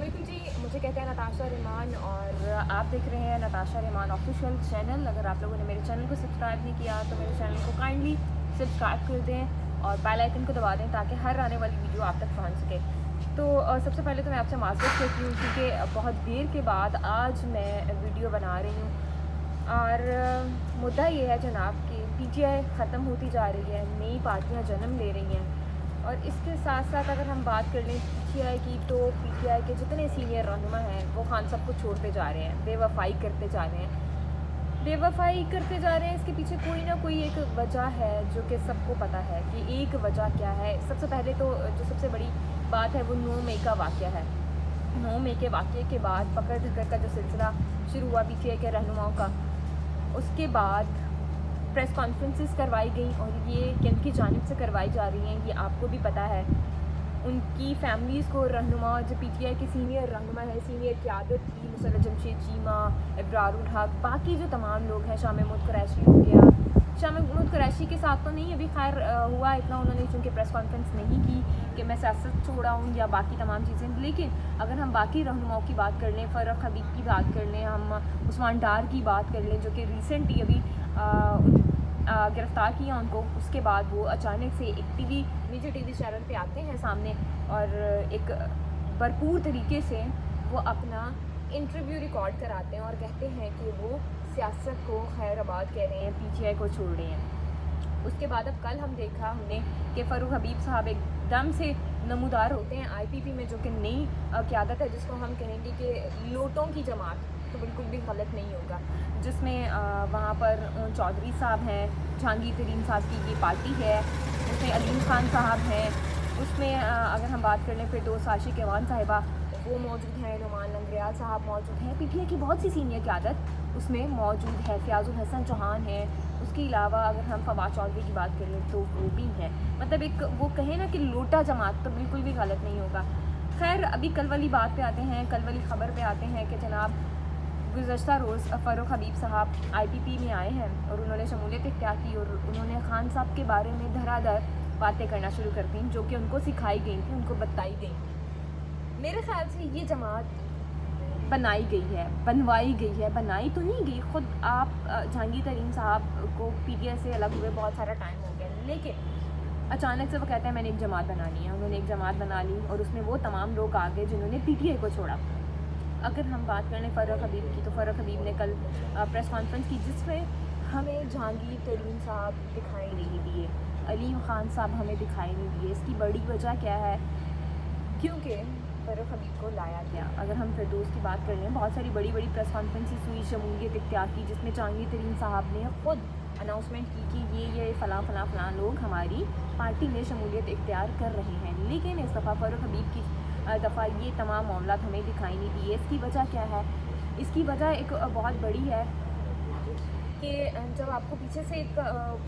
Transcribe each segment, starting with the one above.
अस्सलामुअलैकुम जी, मुझे कहते हैं नताशा रहमान और आप देख रहे हैं नताशा रहमान ऑफिशियल चैनल। अगर आप लोगों ने मेरे चैनल को सब्सक्राइब नहीं किया तो मेरे चैनल को काइंडली सब्सक्राइब कर दें और बेल आइकन को दबा दें ताकि हर आने वाली वीडियो आप तक पहुंच सके। तो सबसे पहले तो मैं आपसे माज़रत करती हूँ क्योंकि बहुत देर के बाद आज मैं वीडियो बना रही हूँ और मुद्दा ये है जनाब कि PTI ख़त्म होती जा रही है, नई पार्टियाँ जन्म ले रही हैं और इसके साथ साथ अगर हम बात कर लें PTI की तो PTI के जितने सीनियर रहनुमा हैं वो खान साहब को छोड़ते जा रहे हैं, बेवफाई करते जा रहे हैं। इसके पीछे कोई ना कोई एक वजह है जो कि सबको पता है कि एक वजह क्या है। सबसे पहले तो जो सबसे बड़ी बात है वो 9 मई का वाक़या है। 9 मई के वाक़े के बाद पकड़ धकड़ का जो सिलसिला शुरू हुआ PTI के रहनुमाओं का, उसके बाद प्रेस कॉन्फ्रेंसेस करवाई गई और ये किनकी जानिब से करवाई जा रही हैं ये आपको भी पता है। उनकी फैमिलीज़ को रहनुमा जो PTI के सीनियर रहनुमा है, सीनियर क़यादत थी, मुसर्रत जमशेद चीमा, इब्रारुल हक, बाकी जो तमाम लोग हैं, शाह महमूद कुरैशी हो गया। शाह महमूद कुरैशी के साथ तो नहीं अभी खैर हुआ इतना, उन्होंने चूँकि प्रेस कॉन्फ्रेंस नहीं की कि मैं सियासत छोड़ा हूँ या बाकी तमाम चीज़ें। लेकिन अगर हम बाकी रहनुमाओं की बात कर लें, फ़ारूक हबीब की बात कर लें, हम उस्मान डार की बात कर लें जो कि रिसेंटली अभी गिरफ़्तार किया उनको, उसके बाद वो अचानक से एक मेजर टीवी चैनल पे आते हैं सामने और एक भरपूर तरीके से वो अपना इंटरव्यू रिकॉर्ड कराते हैं और कहते हैं कि वो सियासत को खैराबाद कह रहे हैं, PTI को छोड़ रहे हैं। उसके बाद अब कल हमने कि फ़ारूक हबीब साहब एकदम से नमूदार होते हैं IPP में, जो कि नई क़यादत है जिसको हम कहेंगे कि लोटों की जमात, तो बिल्कुल भी गलत नहीं होगा, जिसमें वहाँ पर चौधरी साहब हैं, जहांगीर तरीन साहब की ये पार्टी है, उसमें अलीम खान साहब हैं, उसमें अगर हम बात कर लें फिर दो आशिक एवान साहिबा वो मौजूद हैं, नुमान लंगरियाल साहब मौजूद हैं, PTI की बहुत सी सीनियर क़यादत उसमें मौजूद है, फ़याज़ुल हसन चौहान है। उसके अलावा अगर हम फवाद चौधरी की बात करें तो वो भी हैं। मतलब एक वो कहें ना कि लोटा जमात, तो बिल्कुल भी गलत नहीं होगा। खैर अभी कल वाली बात पे आते हैं, कल वाली ख़बर पे आते हैं कि जनाब गुज़श्ता रोज़ फ़ारूक हबीब साहब IPP में आए हैं और उन्होंने शमूलियत इख्तियार की और उन्होंने खान साहब के बारे में धराधर बातें करना शुरू कर दी जो कि उनको सिखाई गई थी, उनको बताई गई। मेरे ख़्याल से ये जमात बनाई गई है, बनवाई गई है, बनाई तो नहीं गई। ख़ुद आप जहांगीर तरीन साहब को PTI से अलग हुए बहुत सारा टाइम हो गया, लेकिन अचानक से वो कहते हैं मैंने एक जमात बनानी है। उन्होंने एक जमात बना ली और उसमें वो तमाम लोग आ गए जिन्होंने PTI को छोड़ा। अगर हम बात करें फ़ारूक हबीब की तो फ़ारूक हबीब ने कल प्रेस कॉन्फ्रेंस की जिसमें हमें जहांगीर तरीन साहब दिखाई नहीं दिए, अलीम खान साहब हमें दिखाई नहीं दिए। इसकी बड़ी वजह क्या है? क्योंकि फ़ारूक हबीब को लाया गया। अगर हम फिरदौस की बात कर लें, बहुत सारी बड़ी बड़ी प्रेस कॉन्फ्रेंसेस हुई शमूलियत इख्तियार की जिसमें जहांगीर तरीन साहब ने ख़ुद अनाउंसमेंट की कि ये फ़लाँ लोग हमारी पार्टी में शमूलियत इख्तियार कर रहे हैं। लेकिन इस दफ़ा फ़ारूक हबीब की दफ़ा ये तमाम मामला हमें दिखाई नहीं दिए। इसकी वजह क्या है? इसकी वजह एक बहुत बड़ी है कि जब आपको पीछे से एक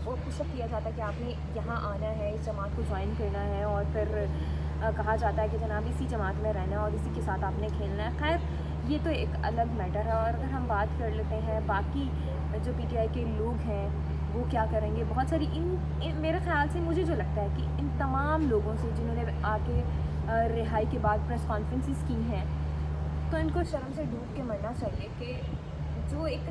पुशअप किया जाता है कि आपने यहाँ आना है, इस जमात को ज्वाइन करना है और फिर कहा जाता है कि जनाब इसी जमात में रहना है और इसी के साथ आपने खेलना है। खैर ये तो एक अलग मैटर है। और अगर हम बात कर लेते हैं बाकी जो PTI के लोग हैं वो क्या करेंगे, बहुत सारी इन मेरे ख़्याल से मुझे जो लगता है कि इन तमाम लोगों से जिन्होंने आके रिहाई के बाद प्रेस कॉन्फ्रेंसेस की हैं तो इनको शर्म से डूब के मरना चाहिए कि जो एक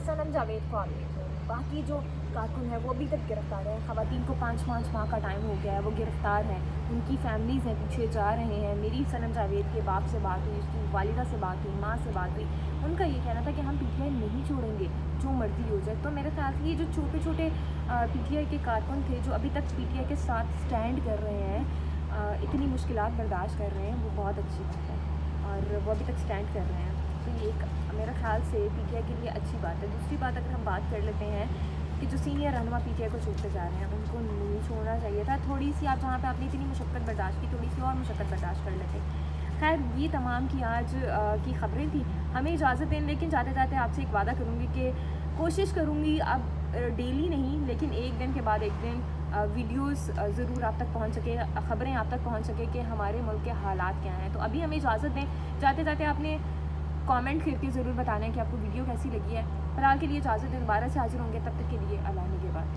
सनम जावेद को आप देख रहे हैं, बाकी जो कारकुन है वो अभी तक गिरफ़्तार हैं। ख़वातीन को 5-5 माह का टाइम हो गया है, वो गिरफ़्तार हैं, उनकी फैमिलीज़ हैं पीछे जा रहे हैं। मेरी सनम जावेद के बाप से बात हुई, उसकी वालिदा से बात हुई, माँ से बात हुई, उनका ये कहना था कि हम PTI नहीं छोड़ेंगे जो मर्ज़ी हो जाए। तो मेरे ख्याल से ये जो छोटे छोटे PTI के कारकुन थे जो अभी तक PTI के साथ स्टैंड कर रहे हैं, इतनी मुश्किलात बर्दाश्त कर रहे हैं, वो बहुत अच्छी बात है और वो अभी तक स्टैंड कर रहे हैं। तो ये एक मेरे ख़्याल से PTI के लिए अच्छी बात है। दूसरी बात अगर हम बात कर लेते हैं कि जो सीनियर रहनुमा PTI को छोड़ते जा रहे हैं उनको नहीं छोड़ना चाहिए था। थोड़ी सी आप जहाँ पे आपने इतनी मुशक्क़त बर्दाश्त की, थोड़ी सी और मुशक्क़त बर्दाश्त कर लेते। खैर ये तमाम की आज की ख़बरें थी। हमें इजाज़त दें, लेकिन जाते जाते आपसे एक वादा करूँगी कि कोशिश करूँगी अब डेली नहीं लेकिन एक दिन के बाद एक दिन वीडियोस ज़रूर आप तक पहुंच सके, ख़बरें आप तक पहुंच सके कि हमारे मुल्क के हालात क्या हैं। तो अभी हमें इजाज़त दें, जाते जाते आपने कमेंट करके ज़रूर बताना है कि आपको वीडियो कैसी लगी है। फ़िलहाल के लिए इजाज़त दें, दोबारा से हाज़िर होंगे, तब तक के लिए अल्लाह निगहबान।